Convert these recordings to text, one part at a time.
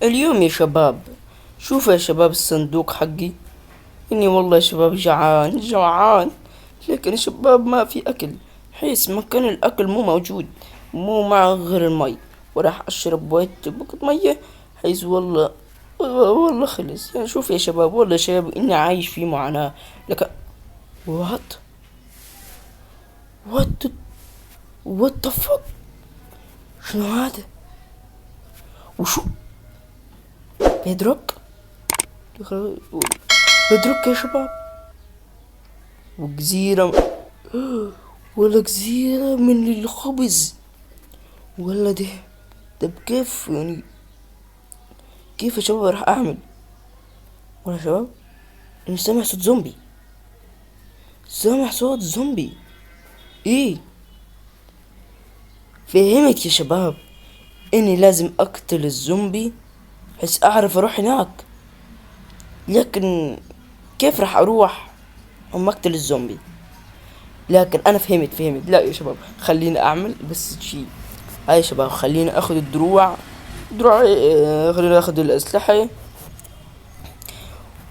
اليوم يا شباب، شوفوا يا شباب الصندوق حقي. إني والله يا شباب جعان جوعان، لكن يا شباب ما في أكل. حيث مكان الأكل مو موجود، مو معه غير المي، وراح أشرب بوقت مية. حيث والله خلص. يعني شوف يا شباب، والله يا شباب إني عايش في معاناة. لكن وات وات وات فك، شنو هذا؟ وشو بيدروك؟ بيدروك يا شباب، وجزيرة، ولا جزيرة من الخبز، ولا ده بكيف يعني؟ كيف يا شباب راح أعمل؟ ولا يا شباب أنا سامع صوت زومبي، سامع صوت زومبي. إيه، فهمت يا شباب إني لازم أقتل الزومبي بحيث أعرف أروح هناك. لكن كيف راح أروح أم أقتل الزومبي؟ لكن أنا فهمت. لا يا شباب، خليني أعمل بس شي. هاي يا شباب، خليني أخذ الدروع، خليني أخذ الأسلحة،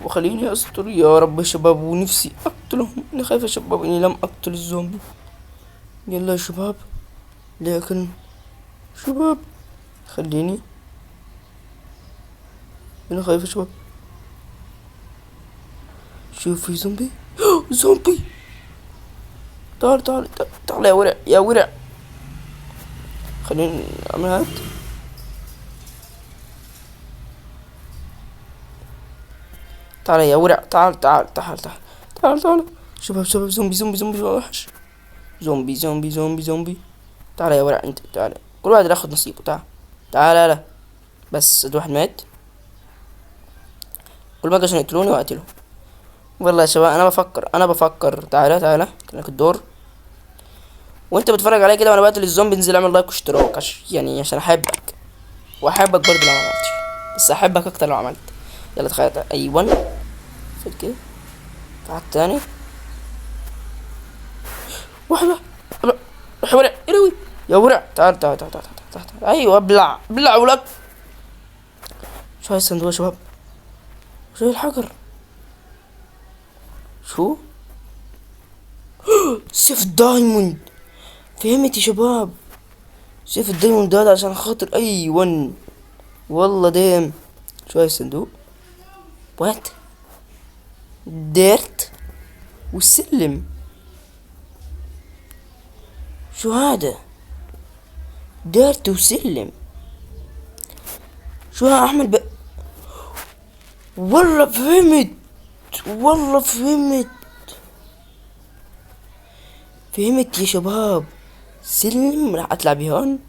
وخليني أستر يا رب يا شباب. ونفسي أقتلهم، أنا خايف يا شباب إني لم أقتل الزومبي. يلا يا شباب، لكن شباب خليني، أنا خايف يا شباب. شوف في زومبي زومبي، تعال يا ورع. خليني أعمل هاد. تعال يا ورع، تعال. شباب زومبي وحش. زومبي. تعال يا ورع انت، تعال. كل واحد ياخد نصيبه. تعال لا. بس ده واحد مات، كل ما عشان يقتلوني واقتلهم. والله يا شباب انا بفكر. تعال لك الدور، وانت بتتفرج عليا كده وانا بقتل الزومبي. انزل اعمل لايك واشتراك يعني عشان احبك، واحبك برضه لو ما عملتش، بس احبك اكتر لو عملت. يلا تخيل، ايوه فوت كده. تعال تاني واحدة. لا، يا ورع الوي، يا ورع تعال. ايوه بلع ولك. شو هاي الصندوق يا شباب؟ شو هاي الحجر؟ شو سيف دايموند؟ فهمت يا شباب، سيف الدايموند هذا عشان خاطر ايوان. والله ديم. شو هاي الصندوق؟ وات ديرت والسلم؟ شو هذا؟ ديرت وسلم؟ شو ها احمد والله فهمت، والله فهمت يا شباب. سلم راح اطلع بهون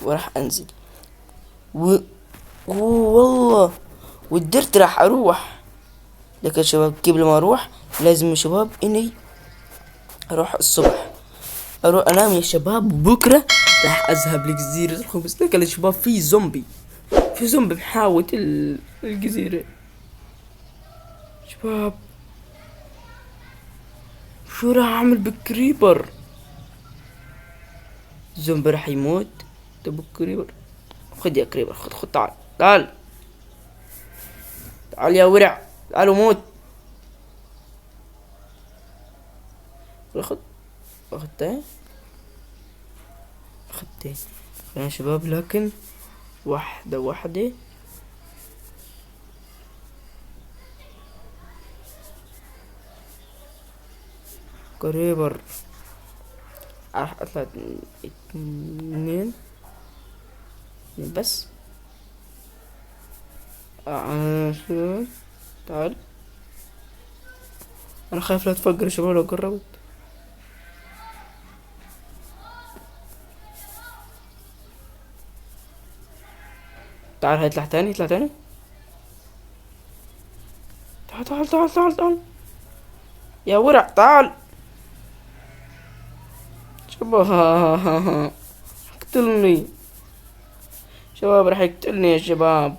وراح انزل والله، والدرت راح اروح. لكن يا شباب قبل ما اروح لازم يا شباب اني اروح الصبح، اروح انام يا شباب. وبكره راح اذهب لجزيرة الخبز. لكن يا شباب في زومبي محاوط الجزيرة. شباب شو راح اعمل بالكريبر؟ الزومبي راح يموت. طب الكريبر، خد يا كريبر، خد تعال يا ورع، تعال وموت. خد اخدتها. يا شباب، لكن واحدة كريبر. راح اطلع اتنين بس. شو؟ تعال، انا خايف لا تفجر يا شباب لو قربت. تعال هيطلع تاني، تعال يا ورع تعال. شباب اقتلني شباب، راح يقتلني يا شباب.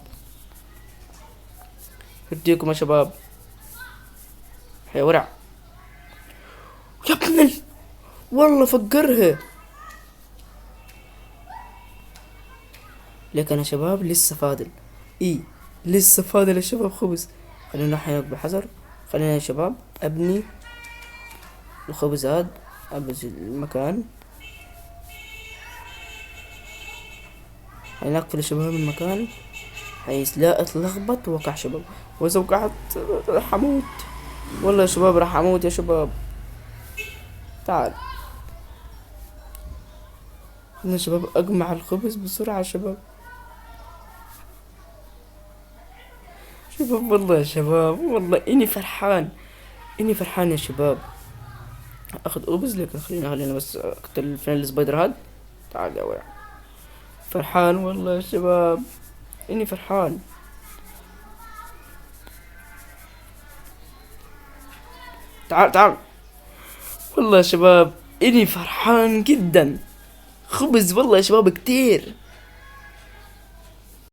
يديكم يا شباب. يا ورع يا ابن والله فجرها. لكن يا شباب لسه فاضل، اي لسه فاضل يا شباب خبز. خلينا نحن بحذر. خلينا يا شباب ابني الخبز هاد، ابز المكان. خلينا نقفل يا شباب المكان حيث لا اتلخبط وقع شباب. واذا وقعت راح اموت، والله يا شباب راح اموت يا شباب. تعال خلينا يا شباب اجمع الخبز بسرعة يا شباب. شباب والله يا شباب والله اني فرحان، اني فرحان يا شباب. اخذ خبز لكن خلينا بس اقتل فين السبايدر هاد. تعال يا ويع. فرحان والله يا شباب، اني فرحان. تعال تعال. والله يا شباب اني فرحان جدا. خبز والله يا شباب كتير.